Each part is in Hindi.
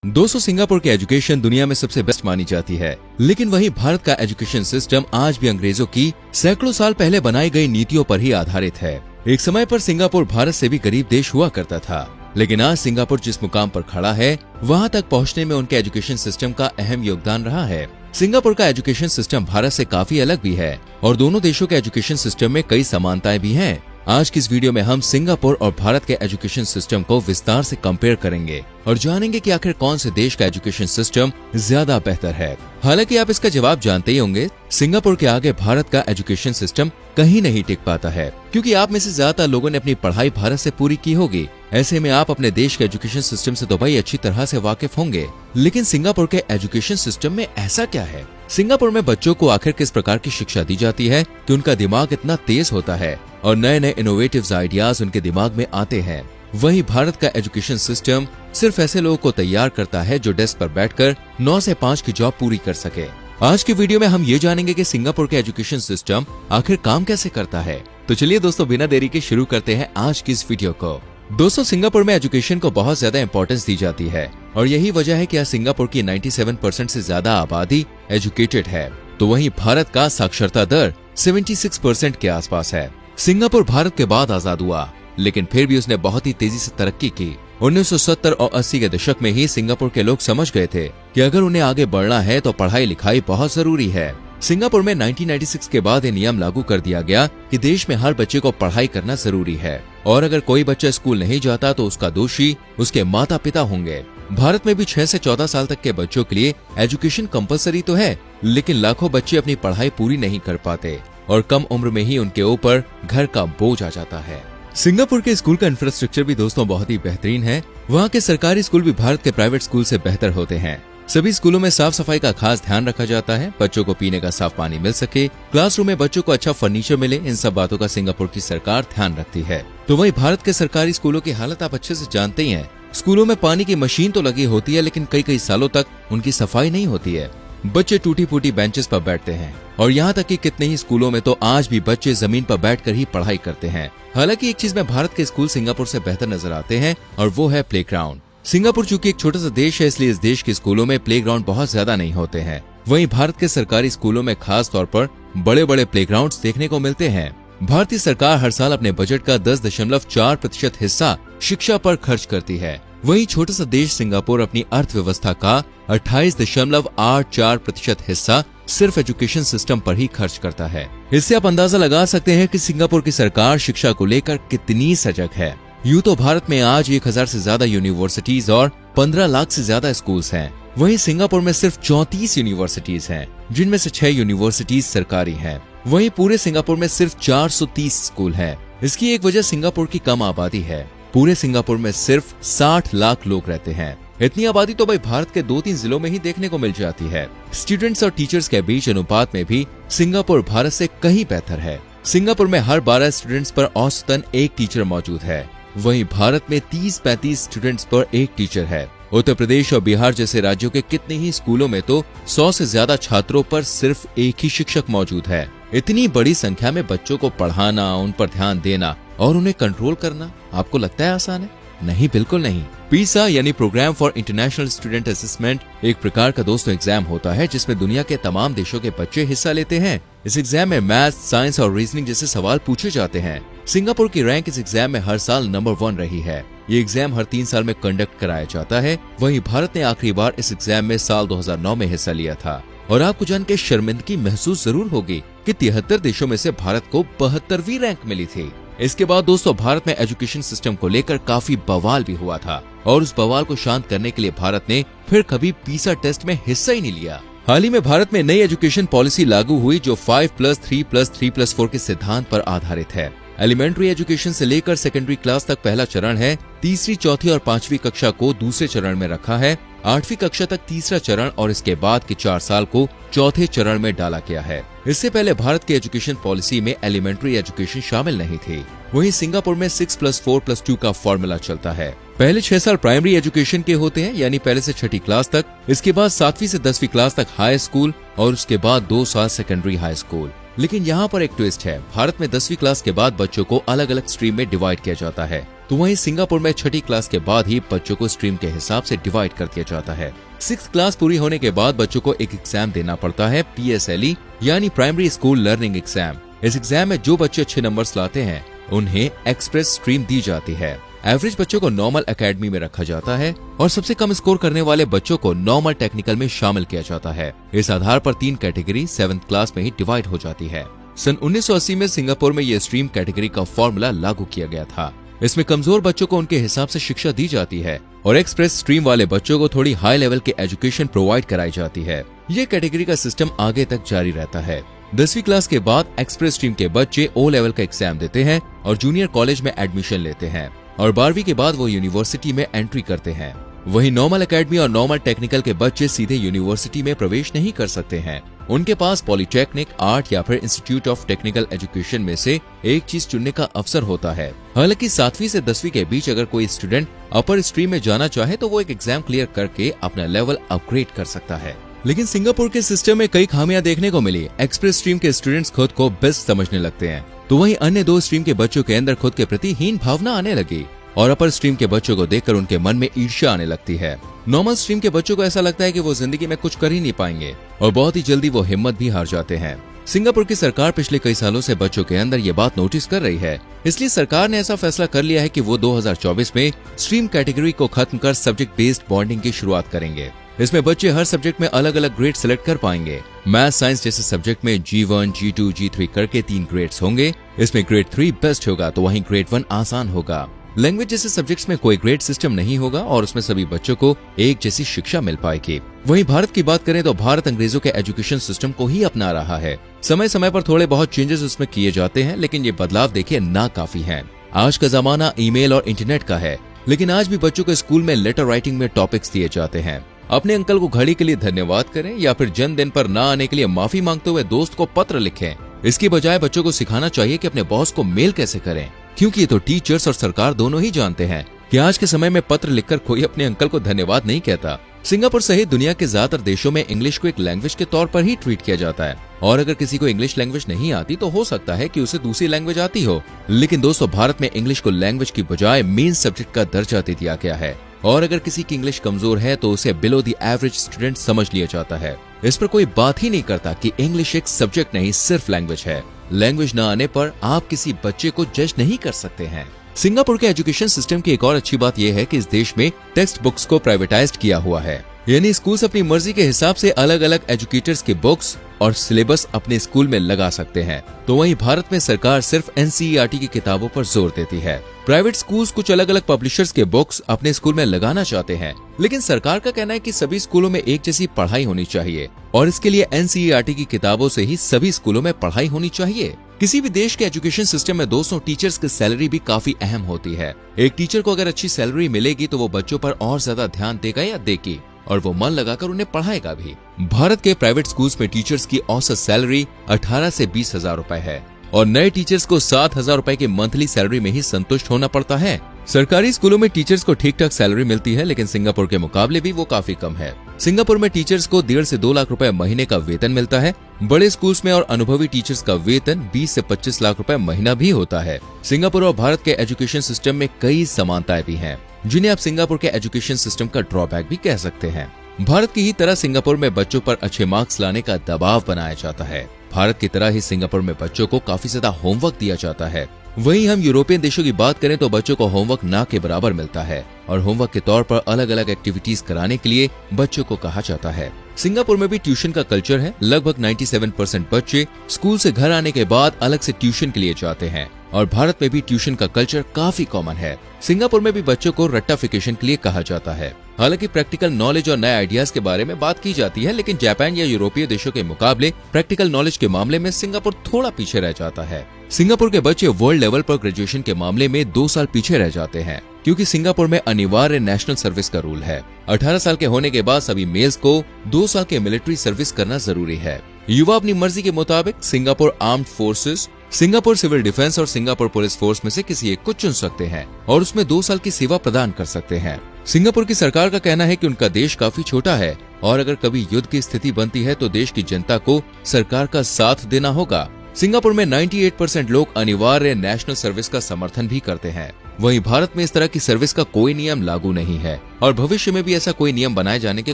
दोस्तों, सिंगापुर की एजुकेशन दुनिया में सबसे बेस्ट मानी जाती है, लेकिन वहीं भारत का एजुकेशन सिस्टम आज भी अंग्रेजों की सैकड़ों साल पहले बनाई गई नीतियों पर ही आधारित है। एक समय पर सिंगापुर भारत से भी गरीब देश हुआ करता था, लेकिन आज सिंगापुर जिस मुकाम पर खड़ा है, वहां तक पहुंचने में उनके एजुकेशन सिस्टम का अहम योगदान रहा है। सिंगापुर का एजुकेशन सिस्टम भारत से काफी अलग भी है और दोनों देशों के एजुकेशन सिस्टम में कई समानताएं भी हैं। आज की इस वीडियो में हम सिंगापुर और भारत के एजुकेशन सिस्टम को विस्तार से कंपेयर करेंगे और जानेंगे कि आखिर कौन से देश का एजुकेशन सिस्टम ज्यादा बेहतर है। हालांकि आप इसका जवाब जानते ही होंगे, सिंगापुर के आगे भारत का एजुकेशन सिस्टम कहीं नहीं टिक पाता है, क्योंकि आप में से ज्यादातर लोगों ने अपनी पढ़ाई भारत से पूरी की होगी। ऐसे में आप अपने देश के एजुकेशन सिस्टम से तो भाई अच्छी तरह से वाकिफ होंगे, लेकिन सिंगापुर के एजुकेशन सिस्टम में ऐसा क्या है? सिंगापुर में बच्चों को आखिर किस प्रकार की शिक्षा दी जाती है कि उनका दिमाग इतना तेज होता है और नए नए इनोवेटिव आइडियाज उनके दिमाग में आते हैं। वहीं भारत का एजुकेशन सिस्टम सिर्फ ऐसे लोगों को तैयार करता है जो डेस्क पर बैठकर 9 से 5 की जॉब पूरी कर सके। आज की वीडियो में हम ये जानेंगे कि सिंगापुर के एजुकेशन सिस्टम आखिर काम कैसे करता है। तो चलिए दोस्तों, बिना देरी के शुरू करते हैं आज की इस वीडियो को। दोस्तों, सिंगापुर में एजुकेशन को बहुत ज्यादा इंपॉर्टेंस दी जाती है और यही वजह है कि आज सिंगापुर की 97% से ज्यादा आबादी एजुकेटेड है, तो वहीं भारत का साक्षरता दर 76% के आसपास है। सिंगापुर भारत के बाद आजाद हुआ, लेकिन फिर भी उसने बहुत ही तेजी से तरक्की की। 1970 और 80 के दशक में ही सिंगापुर के लोग समझ गए थे कि अगर उन्हें आगे बढ़ना है तो पढ़ाई लिखाई बहुत जरूरी है। सिंगापुर में 1996 के बाद ये नियम लागू कर दिया गया कि देश में हर बच्चे को पढ़ाई करना जरूरी है और अगर कोई बच्चा स्कूल नहीं जाता तो उसका दोषी उसके माता पिता होंगे। भारत में भी 6 से 14 साल तक के बच्चों के लिए एजुकेशन कंपलसरी तो है, लेकिन लाखों बच्चे अपनी पढ़ाई पूरी नहीं कर पाते और कम उम्र में ही उनके ऊपर घर का बोझ आ जाता है। सिंगापुर के स्कूल का इंफ्रास्ट्रक्चर भी दोस्तों बहुत ही बेहतरीन है। वहाँ के सरकारी स्कूल भी भारत के प्राइवेट स्कूल से बेहतर होते हैं। सभी स्कूलों में साफ सफाई का खास ध्यान रखा जाता है, बच्चों को पीने का साफ पानी मिल सके, क्लासरूम में बच्चों को अच्छा फर्नीचर मिले, इन सब बातों का सिंगापुर की सरकार ध्यान रखती है। तो वहीं भारत के सरकारी स्कूलों की हालत आप अच्छे से जानते ही हैं। स्कूलों में पानी की मशीन तो लगी होती है, लेकिन कई सालों तक उनकी सफाई नहीं होती है। बच्चे टूटी फूटी बेंचेस पर बैठते हैं और यहाँ तक कि कितने ही स्कूलों में तो आज भी बच्चे जमीन पर बैठकर ही पढ़ाई करते हैं। हालांकि एक चीज में भारत के स्कूल सिंगापुर से बेहतर नजर आते हैं और वो है प्लेग्राउंड। सिंगापुर चूंकि एक छोटा सा देश है, इसलिए इस देश के स्कूलों में प्लेग्राउंड बहुत ज्यादा नहीं होते हैं। वहीं भारत के सरकारी स्कूलों में खास तौर पर बड़े बड़े प्लेग्राउंड्स देखने को मिलते हैं। भारतीय सरकार हर साल अपने बजट का 10.4% हिस्सा शिक्षा पर खर्च करती है। वहीं छोटा सा देश सिंगापुर अपनी अर्थव्यवस्था का 28.84% हिस्सा सिर्फ एजुकेशन सिस्टम पर ही खर्च करता है। इससे आप अंदाजा लगा सकते हैं कि सिंगापुर की सरकार शिक्षा को लेकर कितनी सजग है। यूं तो भारत में आज 1000 से ज्यादा यूनिवर्सिटीज और 15 लाख से ज्यादा स्कूल्स हैं। वहीं सिंगापुर में सिर्फ 34 यूनिवर्सिटीज हैं, जिनमें से 6 यूनिवर्सिटीज सरकारी हैं। वहीं पूरे सिंगापुर में सिर्फ 430 स्कूल हैं। इसकी एक वजह सिंगापुर की कम आबादी है। पूरे सिंगापुर में सिर्फ 60 लाख लोग रहते हैं। इतनी आबादी तो भाई भारत के 2-3 जिलों में ही देखने को मिल जाती है। स्टूडेंट्स और टीचर्स के बीच अनुपात में भी सिंगापुर भारत से कहीं बेहतर है। सिंगापुर में हर 12 स्टूडेंट्स पर औसतन एक टीचर मौजूद है। वहीं भारत में 30-35 स्टूडेंट्स पर एक टीचर है। उत्तर प्रदेश और बिहार जैसे राज्यों के कितने ही स्कूलों में तो 100 से ज्यादा छात्रों पर सिर्फ एक ही शिक्षक मौजूद है। इतनी बड़ी संख्या में बच्चों को पढ़ाना, उन पर ध्यान देना और उन्हें कंट्रोल करना आपको लगता है आसान है? नहीं, बिल्कुल नहीं। पीसा यानी programme for international student assessment एक प्रकार का दोस्तों एग्जाम होता है, जिसमें दुनिया के तमाम देशों के बच्चे हिस्सा लेते हैं। इस एग्जाम में मैथ, साइंस और रीजनिंग जैसे सवाल पूछे जाते हैं। सिंगापुर की रैंक इस एग्जाम में हर साल नंबर 1 रही है। ये एग्जाम हर 3 साल में कंडक्ट कराया जाता है। वहीं भारत ने आखिरी बार इस एग्जाम में साल 2009 में हिस्सा लिया था। और आपको जान के शर्मिंदगी महसूस जरूर होगी कि 73 देशों में से भारत को 72वीं रैंक मिली थी। इसके बाद दोस्तों भारत में एजुकेशन सिस्टम को लेकर काफी बवाल भी हुआ था और उस बवाल को शांत करने के लिए भारत ने फिर कभी पीसा टेस्ट में हिस्सा ही नहीं लिया। हाल ही में भारत में नई एजुकेशन पॉलिसी लागू हुई जो 5+3+3+4 के सिद्धांत पर आधारित है। एलिमेंट्री एजुकेशन से लेकर सेकेंडरी क्लास तक पहला चरण है, तीसरी, चौथी और 5वीं कक्षा को दूसरे चरण में रखा है, 8वीं कक्षा तक तीसरा चरण और इसके बाद के 4 साल को चौथे चरण में डाला गया है। इससे पहले भारत की एजुकेशन पॉलिसी में एलिमेंट्री एजुकेशन शामिल नहीं थी। वहीं सिंगापुर में 6+4+2 का फॉर्मूला चलता है। पहले 6 साल प्राइमरी एजुकेशन के होते हैं, यानी पहले से 6ठी क्लास तक। इसके बाद 7वीं से 10वीं क्लास तक हाई स्कूल और उसके बाद 2 साल सेकेंडरी हाई स्कूल। लेकिन यहाँ पर एक ट्विस्ट है। भारत में 10वीं क्लास के बाद बच्चों को अलग अलग स्ट्रीम में डिवाइड किया जाता है। तो वहीं सिंगापुर में छठी क्लास के बाद ही बच्चों को स्ट्रीम के हिसाब से डिवाइड कर दिया जाता है। 6th क्लास पूरी होने के बाद बच्चों को एक एग्जाम देना पड़ता है, PSLE यानी प्राइमरी स्कूल लर्निंग एग्जाम। इस एग्जाम में जो बच्चे अच्छे नंबर्स लाते हैं उन्हें एक्सप्रेस स्ट्रीम दी जाती है। एवरेज बच्चों को नॉर्मल एकेडमी में रखा जाता है और सबसे कम स्कोर करने वाले बच्चों को नॉर्मल टेक्निकल में शामिल किया जाता है। इस आधार पर 3 कैटेगरी 7th क्लास में ही डिवाइड हो जाती है। सन 1980 में सिंगापुर में ये स्ट्रीम कैटेगरी का फॉर्मूला लागू किया गया था। इसमें कमजोर बच्चों को उनके हिसाब से शिक्षा दी जाती है और एक्सप्रेस स्ट्रीम वाले बच्चों को थोड़ी हाई लेवल की एजुकेशन प्रोवाइड कराई जाती है। ये कैटेगरी का सिस्टम आगे तक जारी रहता है। 10वीं क्लास के बाद एक्सप्रेस स्ट्रीम के बच्चे O लेवल का एग्जाम देते हैं और जूनियर कॉलेज में एडमिशन लेते हैं और 12वीं के बाद वो यूनिवर्सिटी में एंट्री करते हैं। वहीं नॉर्मल एकेडमी और नॉर्मल टेक्निकल के बच्चे सीधे यूनिवर्सिटी में प्रवेश नहीं कर सकते हैं। उनके पास पॉलिटेक्निक, आर्ट या फिर इंस्टीट्यूट ऑफ टेक्निकल एजुकेशन में से एक चीज चुनने का अवसर होता है। हालांकि 7वीं से 10वीं के बीच अगर कोई स्टूडेंट अपर स्ट्रीम में जाना चाहे तो वो एक एग्जाम क्लियर करके अपना लेवल अपग्रेड कर सकता है। लेकिन सिंगापुर के सिस्टम में कई खामियां देखने को मिली। एक्सप्रेस स्ट्रीम के स्टूडेंट्स खुद को बेस्ट समझने लगते हैं, तो वहीं अन्य 2 स्ट्रीम के बच्चों के अंदर खुद के प्रति हीन भावना आने लगी और अपर स्ट्रीम के बच्चों को देखकर उनके मन में ईर्ष्या आने लगती है। नॉर्मल स्ट्रीम के बच्चों को ऐसा लगता है कि वो जिंदगी में कुछ कर ही नहीं पाएंगे और बहुत ही जल्दी वो हिम्मत भी हार जाते हैं। सिंगापुर की सरकार पिछले कई सालों से बच्चों के अंदर ये बात नोटिस कर रही है, इसलिए सरकार ने ऐसा फैसला कर लिया है कि वो 2024 में स्ट्रीम कैटेगरी को खत्म कर सब्जेक्ट बेस्ड बॉन्डिंग की शुरुआत करेंगे। इसमें बच्चे हर सब्जेक्ट में अलग अलग ग्रेड सिलेक्ट कर पाएंगे। मैथ साइंस जैसे सब्जेक्ट में G1, G2, G3 करके 3 ग्रेड्स होंगे। इसमें ग्रेड 3 बेस्ट होगा तो वहीं ग्रेड 1 आसान होगा। लैंग्वेज जैसे सब्जेक्ट्स में कोई ग्रेड सिस्टम नहीं होगा और उसमें सभी बच्चों को एक जैसी शिक्षा मिल पाएगी। वहीं भारत की बात करें तो भारत अंग्रेजों के एजुकेशन सिस्टम को ही अपना रहा है। समय समय पर थोड़े बहुत चेंजेस उसमें किए जाते हैं, लेकिन ये बदलाव देखिए ना काफी है। आज का जमाना ईमेल और इंटरनेट का है, लेकिन आज भी बच्चों को स्कूल में लेटर राइटिंग में टॉपिक्स दिए जाते हैं। अपने अंकल को घड़ी के लिए धन्यवाद करें या फिर जन्मदिन पर न आने के लिए माफी मांगते हुए दोस्त को पत्र लिखें। इसकी बजाय बच्चों को सिखाना चाहिए कि अपने बॉस को मेल कैसे करें, क्योंकि ये तो टीचर्स और सरकार दोनों ही जानते हैं कि आज के समय में पत्र लिखकर कोई अपने अंकल को धन्यवाद नहीं कहता। सिंगापुर सहित दुनिया के ज्यादातर देशों में इंग्लिश को एक लैंग्वेज के तौर पर ही ट्रीट किया जाता है और अगर किसी को इंग्लिश लैंग्वेज नहीं आती तो हो सकता है कि उसे दूसरी लैंग्वेज आती हो। लेकिन दोस्तों, भारत में इंग्लिश को लैंग्वेज की बजाय मेन सब्जेक्ट का दर्जा दे दिया गया है और अगर किसी की इंग्लिश कमजोर है तो उसे बिलो द एवरेज स्टूडेंट समझ लिया जाता है। इस पर कोई बात ही नहीं करता कि इंग्लिश एक सब्जेक्ट नहीं, सिर्फ लैंग्वेज है। लैंग्वेज न आने पर आप किसी बच्चे को जज नहीं कर सकते हैं। सिंगापुर के एजुकेशन सिस्टम की एक और अच्छी बात यह है कि इस देश में टेक्स्ट बुक्स को प्राइवेटाइज्ड किया हुआ है, यानी स्कूल्स अपनी मर्जी के हिसाब से अलग अलग एजुकेटर्स के बुक्स और सिलेबस अपने स्कूल में लगा सकते हैं। तो वहीं भारत में सरकार सिर्फ NCERT की किताबों पर जोर देती है। प्राइवेट स्कूल्स कुछ अलग अलग पब्लिशर्स के बुक्स अपने स्कूल में लगाना चाहते हैं, लेकिन सरकार का कहना है कि सभी स्कूलों में एक जैसी पढ़ाई होनी चाहिए और इसके लिए NCERT की किताबों से ही सभी स्कूलों में पढ़ाई होनी चाहिए। किसी भी देश के एजुकेशन सिस्टम में दोस्तों टीचर्स की सैलरी भी काफी अहम होती है। एक टीचर को अगर अच्छी सैलरी मिलेगी तो वो बच्चों पर और ज्यादा ध्यान देगा या देगी और वो मन लगाकर उन्हें पढ़ाएगा भी। भारत के प्राइवेट स्कूल्स में टीचर्स की औसत सैलरी 18 से 20 हजार रूपए है और नए टीचर्स को 7,000 रूपए की मंथली सैलरी में ही संतुष्ट होना पड़ता है। सरकारी स्कूलों में टीचर्स को ठीक ठाक सैलरी मिलती है, लेकिन सिंगापुर के मुकाबले भी वो काफी कम है। सिंगापुर में टीचर्स को 1.5 से 2 लाख रुपए महीने का वेतन मिलता है। बड़े स्कूल्स में और अनुभवी टीचर्स का वेतन 20 से 25 लाख रुपए महीना भी होता है। सिंगापुर और भारत के एजुकेशन सिस्टम में कई समानताएं भी हैं, जिन्हें आप सिंगापुर के एजुकेशन सिस्टम का ड्रॉबैक भी कह सकते हैं। भारत की ही तरह सिंगापुर में बच्चों पर अच्छे मार्क्स लाने का दबाव बनाया जाता है। भारत की तरह ही सिंगापुर में बच्चों को काफी ज्यादा होमवर्क दिया जाता है। वहीं हम यूरोपियन देशों की बात करें तो बच्चों को होमवर्क ना के बराबर मिलता है और होमवर्क के तौर पर अलग अलग एक्टिविटीज कराने के लिए बच्चों को कहा जाता है। सिंगापुर में भी ट्यूशन का कल्चर है। लगभग 97% बच्चे स्कूल से घर आने के बाद अलग से ट्यूशन के लिए जाते हैं और भारत में भी ट्यूशन का कल्चर काफी कॉमन है। सिंगापुर में भी बच्चों को रट्टाफिकेशन के लिए कहा जाता है। हालांकि प्रैक्टिकल नॉलेज और नए आइडियाज के बारे में बात की जाती है, लेकिन जापान या यूरोपीय देशों के मुकाबले प्रैक्टिकल नॉलेज के मामले में सिंगापुर थोड़ा पीछे रह जाता है। सिंगापुर के बच्चे वर्ल्ड लेवल पर ग्रेजुएशन के मामले में 2 साल पीछे रह जाते हैं, क्योंकि सिंगापुर में अनिवार्य नेशनल सर्विस का रूल है। 18 साल के होने के बाद सभी मेल्स को 2 साल के मिलिट्री सर्विस करना जरूरी है। युवा अपनी मर्जी के मुताबिक Singapore armed forces, Singapore civil defence और सिंगापुर पुलिस फोर्स में से किसी एक को चुन सकते हैं और उसमें 2 साल की सेवा प्रदान कर सकते हैं। सिंगापुर की सरकार का कहना है कि उनका देश काफी छोटा है और अगर कभी युद्ध की स्थिति बनती है तो देश की जनता को सरकार का साथ देना होगा। सिंगापुर में 98% लोग अनिवार्य नेशनल सर्विस का समर्थन भी करते हैं। वहीं भारत में इस तरह की सर्विस का कोई नियम लागू नहीं है और भविष्य में भी ऐसा कोई नियम बनाए जाने के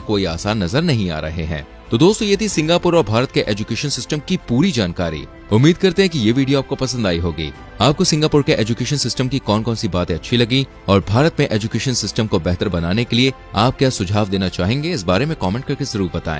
कोई आसार नजर नहीं आ रहे हैं। तो दोस्तों, ये थी सिंगापुर और भारत के एजुकेशन सिस्टम की पूरी जानकारी। उम्मीद करते हैं कि ये वीडियो आपको पसंद आई होगी। आपको सिंगापुर के एजुकेशन सिस्टम की कौन कौन सी बातें अच्छी लगी और भारत में एजुकेशन सिस्टम को बेहतर बनाने के लिए आप क्या सुझाव देना चाहेंगे, इस बारे में कमेंट करके जरूर बताएं।